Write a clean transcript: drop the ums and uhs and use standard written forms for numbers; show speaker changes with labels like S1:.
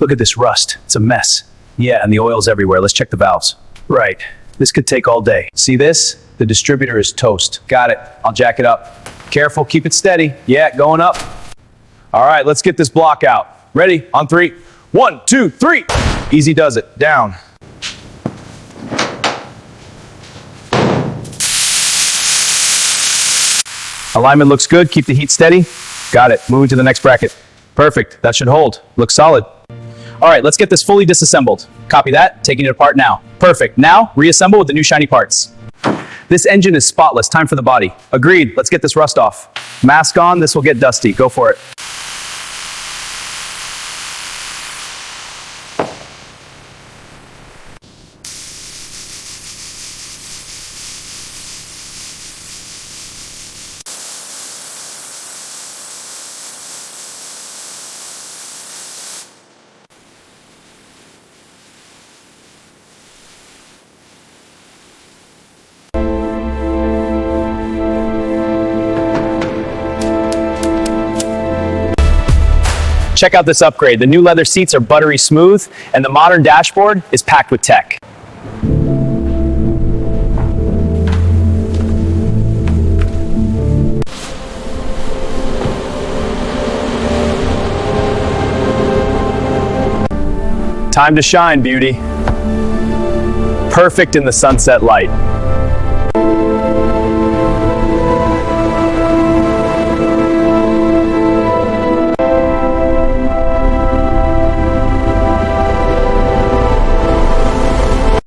S1: Look at this rust. It's a mess. Yeah, and the oil's everywhere. Let's check the valves. Right. This could take all day. See this? The distributor is toast. Got it. I'll jack it up. Careful, keep it steady. Yeah, going up. All right, let's get this block out. Ready? On three. 1, 2, 3. Easy does it. Down. Alignment looks good. Keep the heat steady. Got it. Moving to the next bracket. Perfect. That should hold. Looks solid. All right, let's get this fully disassembled. Copy that. Taking it apart now. Perfect. Now, reassemble with the new shiny parts. This engine is spotless. Time for the body. Agreed. Let's get this rust off. Mask on. This will get dusty. Go for it. Check out this upgrade. The new leather seats are buttery smooth, and the modern dashboard is packed with tech. Time to shine, beauty. Perfect in the sunset light.